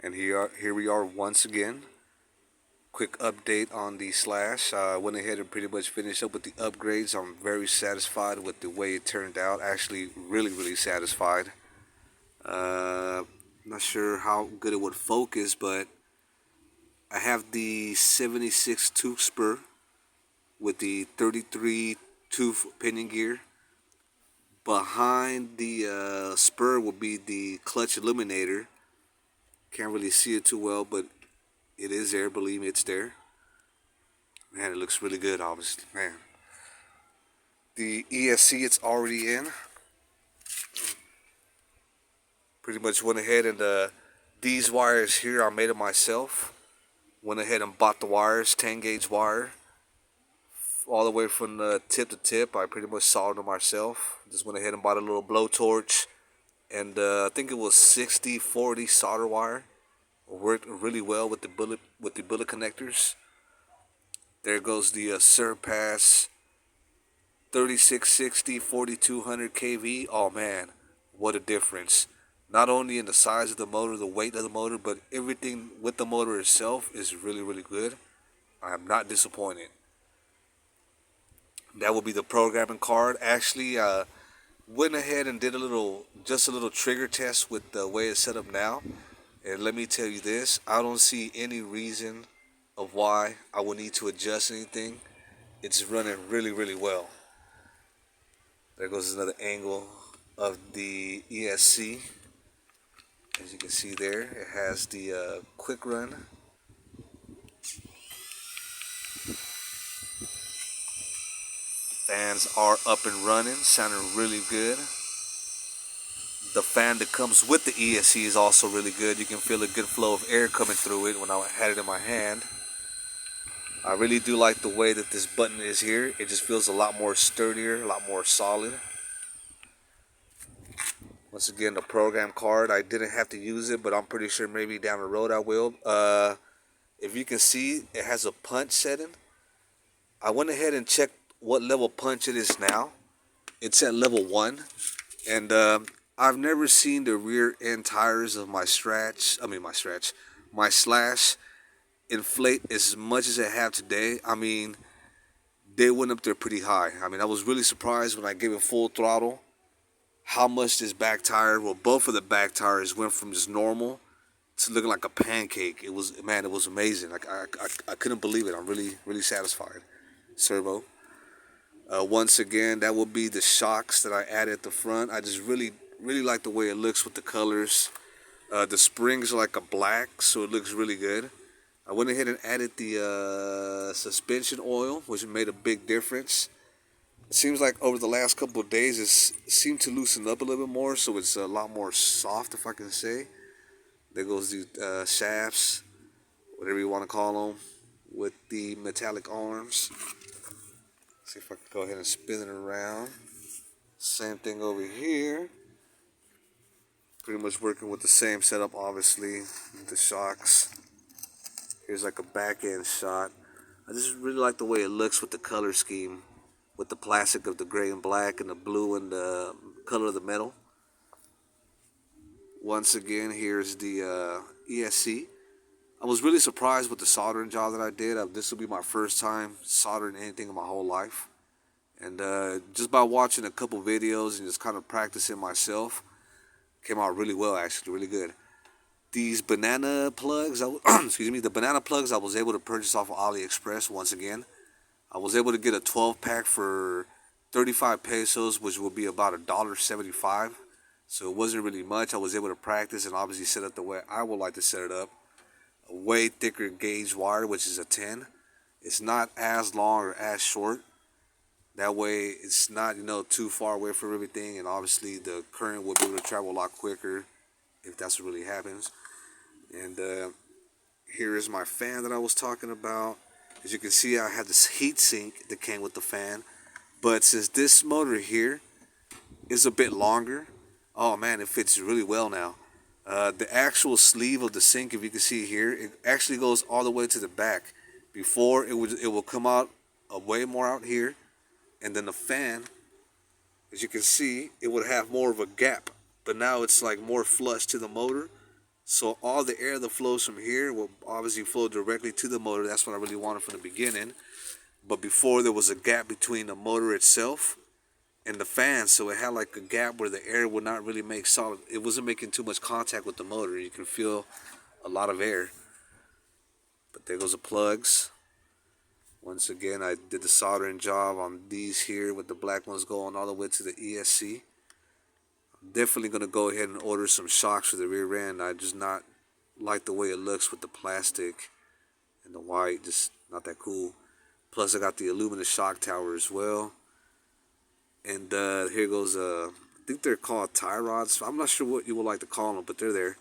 And here we are once again. Quick update on the Slash. I went ahead and pretty much finished up with the upgrades. I'm very satisfied with the way it turned out. Actually, really satisfied. Not sure how good it would focus, but I have the 76 tooth spur with the 33 tooth pinion gear. Behind the spur will be the clutch illuminator. Can't really see it too well, but it is there. Believe me, it's there. Man, it looks really good, obviously. Man. The ESC it's already in. Pretty much went ahead and these wires here I made it myself. Went ahead and bought the wires, 10 gauge wire. All the way from the tip to tip. I pretty much soldered them myself. Just went ahead and bought a little blowtorch. And I think it was 60-40 solder wire. Worked really well with the bullet connectors. There goes the Surpass 3660 4200 kV. Oh man, what a difference. Not only in the size of the motor, the weight of the motor, but everything with the motor itself is really good. I am not disappointed. That will be the programming card. Actually, went ahead and did just a little trigger test with the way it's set up now. And let me tell you this, I don't see any reason of why I would need to adjust anything. It's running really well. There goes another angle of the ESC. As you can see there, it has the quick run. Fans are up and running, sounding really good. The fan that comes with the ESC is also really good. You can feel a good flow of air coming through it when I had it in my hand. I really do like the way that this button is here. It just feels a lot more sturdier, a lot more solid. Once again, the program card, I didn't have to use it, but I'm pretty sure maybe down the road I will. If you can see, it has a punch setting. I went ahead and checked what level punch it is now. It's at level 1. And I've never seen the rear end tires of my Slash inflate as much as they have today. I mean, they went up there pretty high. I mean, I was really surprised when I gave it full throttle how much this back tire, well, both of the back tires went from just normal to looking like a pancake. It was amazing. Like I couldn't believe it. I'm really satisfied. Servo. Once again, that will be the shocks that I added at the front. I just really like the way it looks with the colors. The springs are like a black, so it looks really good. I went ahead and added the suspension oil, which made a big difference. It seems like over the last couple of days, it seemed to loosen up a little bit more, so it's a lot more soft, if I can say. There goes the shafts, whatever you want to call them, with the metallic arms. See if I can go ahead and spin it around. Same thing over here. Pretty much working with the same setup, obviously. The shocks. Here's like a back end shot. I just really like the way it looks with the color scheme, with the plastic of the gray and black and the blue and the color of the metal. Once again, here's the ESC. I was really surprised with the soldering job that I did. This will be my first time soldering anything in my whole life. And just by watching a couple videos and just kind of practicing myself, came out really well, actually, really good. These banana plugs, the banana plugs I was able to purchase off of AliExpress once again. I was able to get a 12-pack for 35 pesos, which will be about $1.75. So it wasn't really much. I was able to practice and obviously set it the way I would like to set it up. A way thicker gauge wire, which is a 10. It's not as long or as short. That way it's not, too far away from everything, and obviously the current will be able to travel a lot quicker if that's what really happens. And here is my fan that I was talking about. As you can see, I have this heat sink that came with the fan. But since this motor here is a bit longer, oh man, it fits really well now. The actual sleeve of the sink, if you can see here, it actually goes all the way to the back. Before, it will come out way more out here. And then the fan, as you can see, it would have more of a gap. But now it's like more flush to the motor. So all the air that flows from here will obviously flow directly to the motor. That's what I really wanted from the beginning. But before, there was a gap between the motor itself and the fan, so it had like a gap where the air would not really make solid. It wasn't making too much contact with the motor. You can feel a lot of air. But there goes the plugs. Once again, I did the soldering job on these here with the black ones going all the way to the ESC. I'm definitely going to go ahead and order some shocks for the rear end. I just not like the way it looks with the plastic and the white, just not that cool. Plus I got the aluminum shock tower as well. And here goes, I think they're called tie rods. I'm not sure what you would like to call them, but they're there.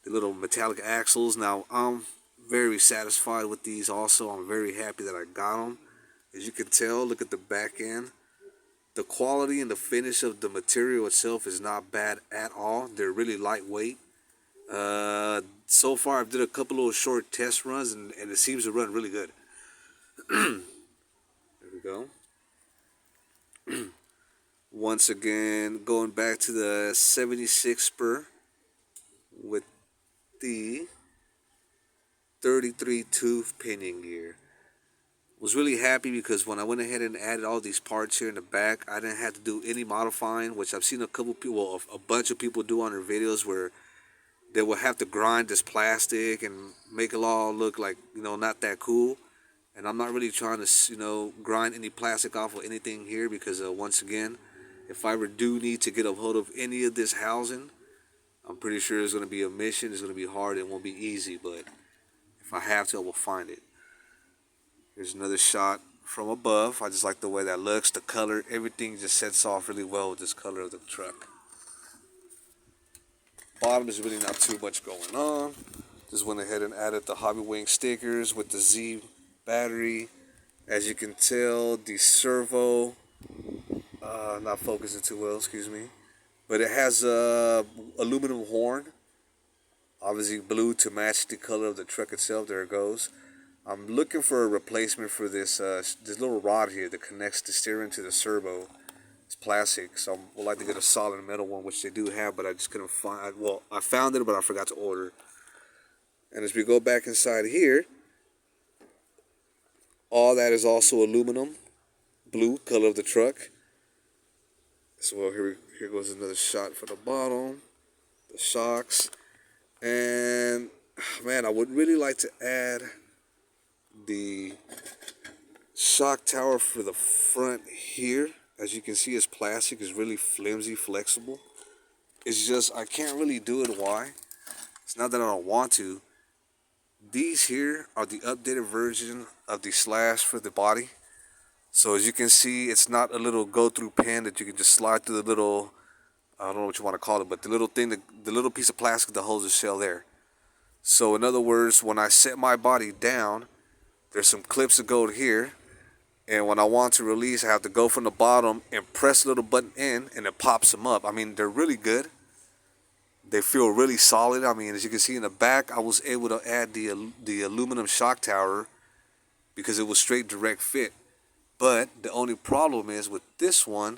The little metallic axles. Now, I'm very satisfied with these also. I'm very happy that I got them. As you can tell, look at the back end. The quality and the finish of the material itself is not bad at all. They're really lightweight. So far, I've did a couple little short test runs, and it seems to run really good. There we go. Once again, going back to the 76 spur with the 33 tooth pinion gear. Was really happy because when I went ahead and added all these parts here in the back, I didn't have to do any modifying, which I've seen a couple people, a bunch of people do on their videos where they will have to grind this plastic and make it all look like, not that cool. And I'm not really trying to, grind any plastic off of anything here because, once again, if I ever do need to get a hold of any of this housing, I'm pretty sure it's going to be a mission. It's going to be hard. It won't be easy, but if I have to, I will find it. Here's another shot from above. I just like the way that looks. The color, everything just sets off really well with this color of the truck. Bottom is really not too much going on. Just went ahead and added the Hobbywing stickers with the Z battery. As you can tell, the servo, not focusing too well, excuse me. But it has a aluminum horn. Obviously blue to match the color of the truck itself. There it goes. I'm looking for a replacement for this little rod here that connects the steering to the servo. It's plastic, so I would like to get a solid metal one, which they do have, but I just couldn't find. Well, I found it, but I forgot to order. And as we go back inside here, all that is also aluminum, blue color of the truck. So here goes another shot for the bottom, the shocks, and man, I would really like to add the shock tower for the front here. As you can see, it's plastic. It's really flimsy, flexible. It's just I can't really do it. Why? It's not that I don't want to. These here are the updated version of the slash for the body. So as you can see, it's not a little go-through pin that you can just slide through the little, I don't know what you want to call it, but the little thing, the little piece of plastic that holds the shell there. So in other words, when I set my body down, there's some clips that go here. And when I want to release, I have to go from the bottom and press a little button in, and it pops them up. I mean, they're really good. They feel really solid. I mean, as you can see in the back, I was able to add the aluminum shock tower because it was straight direct fit. But the only problem is with this one,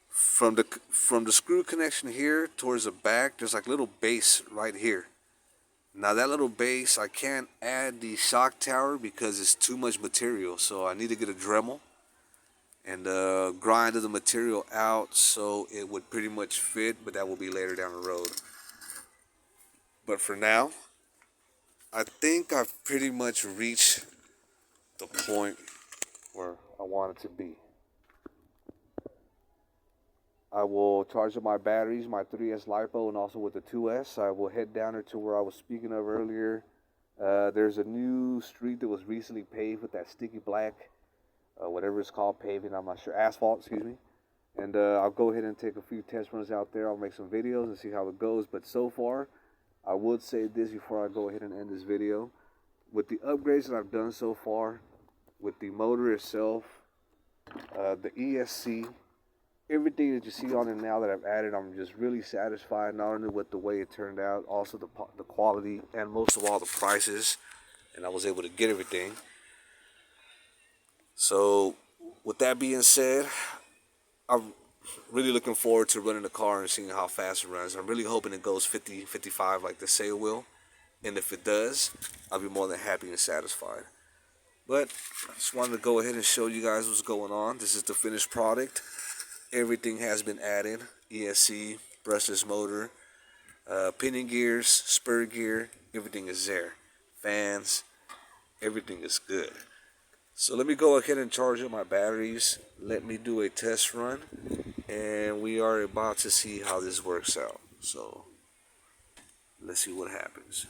from the screw connection here towards the back, there's like a little base right here. Now that little base, I can't add the shock tower because it's too much material. So I need to get a Dremel and grind the material out so it would pretty much fit, but that will be later down the road. But for now, I think I've pretty much reached the point where I want it to be. I will charge up my batteries, my 3S LiPo, and also with the 2S. I will head down there to where I was speaking of earlier. There's a new street that was recently paved with that sticky black, whatever it's called, paving, I'm not sure, asphalt, excuse me. And I'll go ahead and take a few test runs out there. I'll make some videos and see how it goes. But so far, I would say this before I go ahead and end this video. With the upgrades that I've done so far, with the motor itself, the ESC, everything that you see on it now that I've added, I'm just really satisfied, not only with the way it turned out, also the quality, and most of all the prices, and I was able to get everything. So with that being said, really looking forward to running the car and seeing how fast it runs. I'm really hoping it goes 50, 55 like they say it will. And if it does, I'll be more than happy and satisfied. But I just wanted to go ahead and show you guys what's going on. This is the finished product. Everything has been added. ESC, brushless motor, pinion gears, spur gear, everything is there. Fans, everything is good. So let me go ahead and charge up my batteries. Let me do a test run. And we are about to see how this works out. So let's see what happens.